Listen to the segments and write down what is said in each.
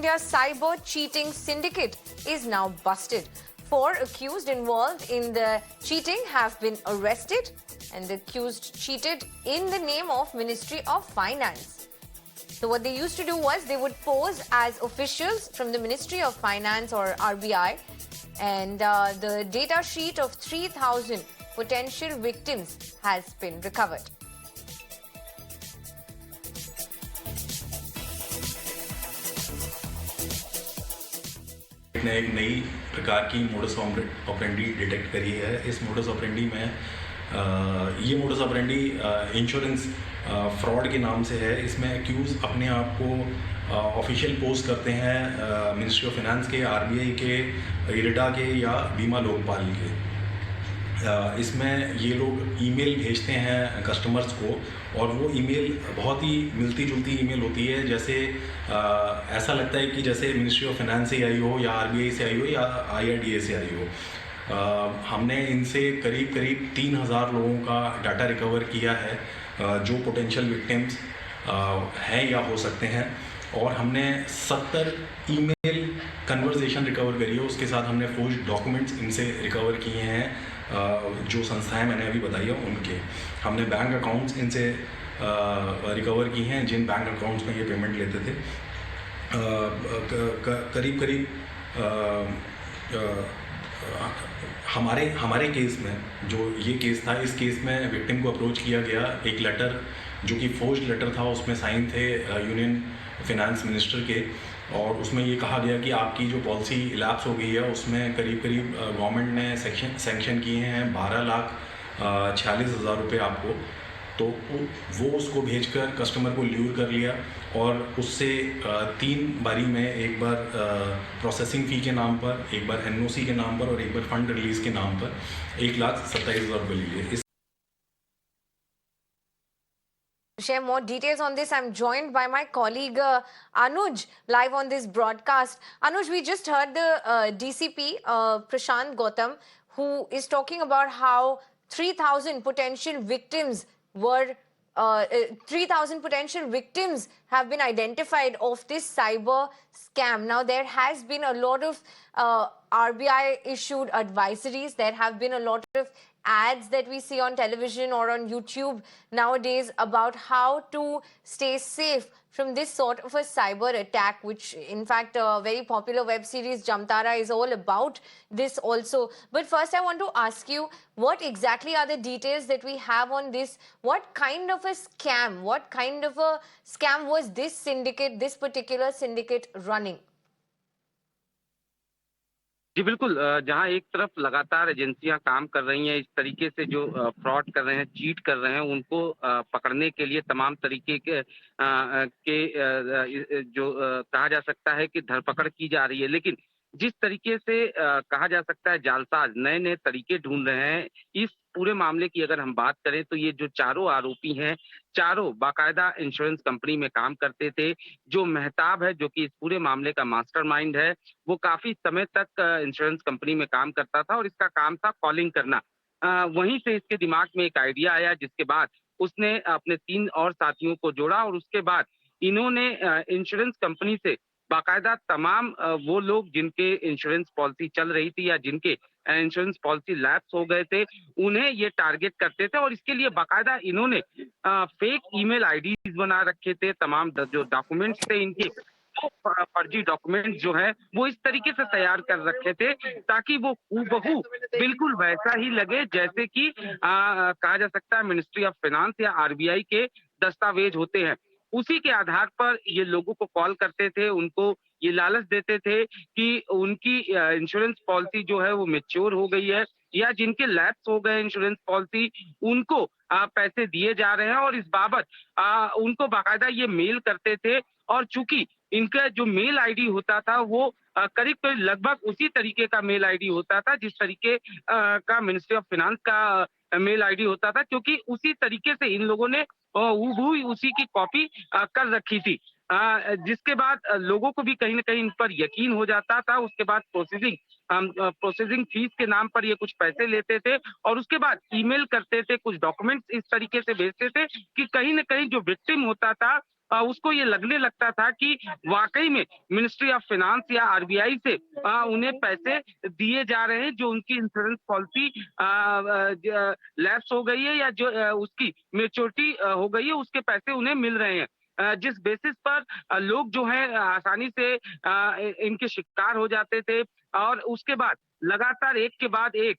India cyber cheating syndicate is now busted. 4 accused involved in the cheating have been arrested, and the accused cheated in the name of Ministry of Finance. So what they used to do was they would pose as officials from the Ministry of Finance or RBI, and the data sheet of 3,000 potential victims has been recovered. ने एक नई प्रकार की modus operandi detect करी है। इस modus operandi में ये मोडस ऑपरेंडी इंश्योरेंस फ्रॉड के नाम से है। इसमें एक्यूज़ अपने आप को ऑफिशियल पोस्ट करते हैं मिनिस्ट्री ऑफ फाइनेंस के, आरबीआई के, इरडा के या बीमा लोकपाल के। इसमें ये लोग ईमेल भेजते हैं कस्टमर्स को, और वो ईमेल बहुत ही मिलती जुलती ईमेल होती है। जैसे ऐसा लगता है कि जैसे मिनिस्ट्री ऑफ फाइनेंस से आई हो या आरबीआई से आई हो या आईआरडीए से आई हो। हमने इनसे करीब 3,000 लोगों का डाटा रिकवर किया है जो पोटेंशियल विक्टिम्स हैं या हो सकते हैं, और हमने 70 ईमेल कन्वर्सेशन रिकवर करी है। उसके साथ हमने फोर्ज डॉक्यूमेंट्स इनसे रिकवर किए हैं। जो संस्थाएं मैंने अभी बताई है उनके हमने बैंक अकाउंट्स इनसे रिकवर की हैं, जिन बैंक अकाउंट्स में ये पेमेंट लेते थे। करीब हमारे केस में जो ये केस था, इस केस में विक्टिम को अप्रोच किया गया। एक लेटर जो कि फोर्ज्ड लेटर था, उसमें साइन थे यूनियन फाइनेंस मिनिस्टर के, और उसमें ये कहा गया कि आपकी जो पॉलिसी लैप्स हो गई है उसमें करीब गवर्नमेंट ने सैंक्शन किए हैं 12,46,000 रुपये आपको। तो वो उसको भेजकर कस्टमर को ल्यूर कर लिया, और उससे 3 बारी में, एक बार प्रोसेसिंग फ़ी के नाम पर, एक बार एनओसी के नाम पर और एक बार फंड रिलीज़ के नाम पर 1,27,000 रुपये लिए। To share more details on this, I'm joined by my colleague Anuj, live on this broadcast. Anuj, we just heard the DCP, Prashant Gautam, who is talking about how 3,000 potential victims were 3,000 potential victims have been identified of this cyber scam. Now, there has been a lot of RBI issued advisories. There have been a lot of ads that we see on television or on YouTube nowadays about how to stay safe from this sort of a cyber attack, which in fact a very popular web series Jamtara is all about this also. But first I want to ask you, what exactly are the details that we have on this? What kind of a scam was this syndicate, this particular syndicate running? जी बिल्कुल, जहां एक तरफ लगातार एजेंसियां काम कर रही हैं, इस तरीके से जो फ्रॉड कर रहे हैं, चीट कर रहे हैं, उनको पकड़ने के लिए तमाम तरीके के जो कहा जा सकता है कि धरपकड़ की जा रही है। लेकिन जिस तरीके से कहा जा सकता है जालसाज नए नए तरीके ढूंढ रहे हैं, इस पूरे मामले की अगर हम बात करें तो ये जो चारों आरोपी हैं, चारों बाकायदा इंश्योरेंस कंपनी में काम करते थे। जो मेहताब है, जो कि इस पूरे मामले का मास्टरमाइंड है, वो काफी समय तक इंश्योरेंस कंपनी में काम करता था और इसका काम था कॉलिंग करना। वहीं से इसके दिमाग में एक आइडिया आया, जिसके बाद उसने अपने 3 और साथियों को जोड़ा, और उसके बाद इन्होंने इंश्योरेंस कंपनी से बाकायदा तमाम वो लोग जिनके इंश्योरेंस पॉलिसी चल रही थी या जिनके इंश्योरेंस पॉलिसी लैप्स हो गए थे, उन्हें ये टारगेट करते थे। और इसके लिए बाकायदा इन्होंने फेक ईमेल आईडीज बना रखे थे। तमाम जो डॉक्यूमेंट्स थे इनके, वो फर्जी डॉक्यूमेंट जो है वो इस तरीके से तैयार कर रखे थे ताकि वो हूबहू बिल्कुल वैसा ही लगे जैसे कि कहा जा सकता है मिनिस्ट्री ऑफ फाइनेंस या आरबीआई के दस्तावेज होते हैं। उसी के आधार पर ये लोगों को कॉल करते थे, उनको ये लालच देते थे कि उनकी इंश्योरेंस पॉलिसी जो है वो मैच्योर हो गई है, या जिनके लैप्स हो गए इंश्योरेंस पॉलिसी, उनको पैसे दिए जा रहे हैं। और इस बाबत उनको बाकायदा ये मेल करते थे, और चूंकि इनका जो मेल आईडी होता था वो करीब लगभग उसी तरीके का मेल आईडी होता था जिस तरीके का मिनिस्ट्री ऑफ फाइनेंस का मेल आईडी होता था, क्योंकि उसी तरीके से इन लोगों ने हूबहू उसी की कॉपी कर रखी थी। जिसके बाद लोगों को भी कहीं ना कहीं इन पर यकीन हो जाता था। उसके बाद प्रोसेसिंग फीस के नाम पर ये कुछ पैसे लेते थे, और उसके बाद ईमेल करते थे, कुछ डॉक्यूमेंट्स इस तरीके से भेजते थे कि कहीं ना कहीं जो विक्टिम होता था उसको ये लगने लगता था कि वाकई में मिनिस्ट्री ऑफ फाइनेंस या आरबीआई से उन्हें पैसे दिए जा रहे हैं, जो उनकी इंश्योरेंस पॉलिसी लैप्स हो गई है या जो उसकी मेच्योरिटी हो गई है, उसके पैसे उन्हें मिल रहे हैं। जिस बेसिस पर लोग जो है आसानी से इनके शिकार हो जाते थे और उसके बाद लगातार एक के बाद एक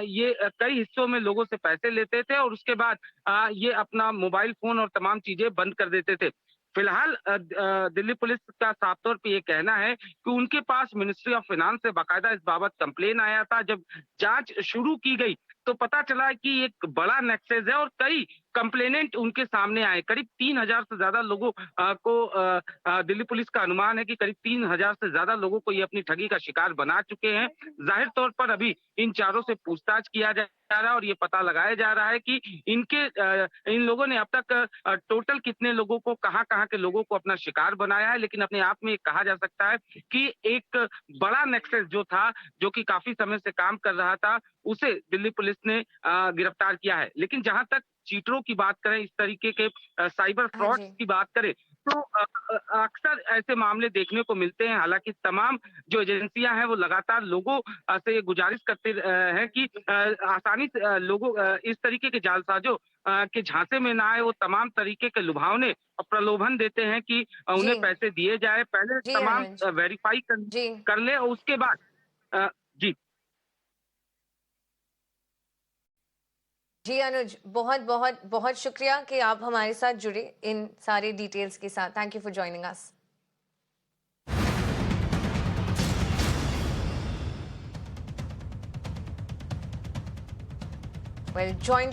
ये कई हिस्सों में लोगों से पैसे लेते थे और उसके बाद ये अपना मोबाइल फोन और तमाम चीजें बंद कर देते थे। फिलहाल दिल्ली पुलिस का साफ तौर पे ये कहना है कि उनके पास मिनिस्ट्री ऑफ फाइनेंस से बाकायदा इस बाबत कंप्लेन आया था। जब जांच शुरू की गई तो पता चला कि एक बड़ा नेक्सस है और कई कंप्लेनेंट उनके सामने आए। करीब 3000 से ज्यादा लोगों को दिल्ली पुलिस का अनुमान है कि करीब 3000 से ज्यादा लोगों को ये अपनी ठगी का शिकार बना चुके हैं। जाहिर तौर पर अभी इन चारों से पूछताछ किया जा रहा है और ये पता लगाया जा रहा है कि इन लोगों ने अब तक टोटल कितने लोगों को कहां के लोगों को अपना शिकार बनाया है। लेकिन अपने आप में कहा जा सकता है कि एक बड़ा नेक्सस जो था, जो कि काफी समय से काम कर रहा था, उसे दिल्ली पुलिस ने गिरफ्तार किया है। लेकिन जहां तक चीटरों की बात करें, इस तरीके के साइबर हाँ फ्रॉड्स जी। की बात करें, तो अक्सर ऐसे मामले देखने को मिलते हैं। हालांकि तमाम जो एजेंसियां हैं वो लगातार लोगों से ये गुजारिश करते हैं कि आसानी से लोगों इस तरीके के जालसाजों के झांसे में ना आए। वो तमाम तरीके के लुभावने और प्रलोभन देते हैं कि जी उन्हें पैसे दिए जाए, पहले जी तमाम अनुज वेरीफाई जी कर ले और उसके बाद जी। जी अनुज, बहुत बहुत बहुत शुक्रिया कि आप हमारे साथ जुड़े इन सारे डिटेल्स के साथ। Thank you for joining us. Well joined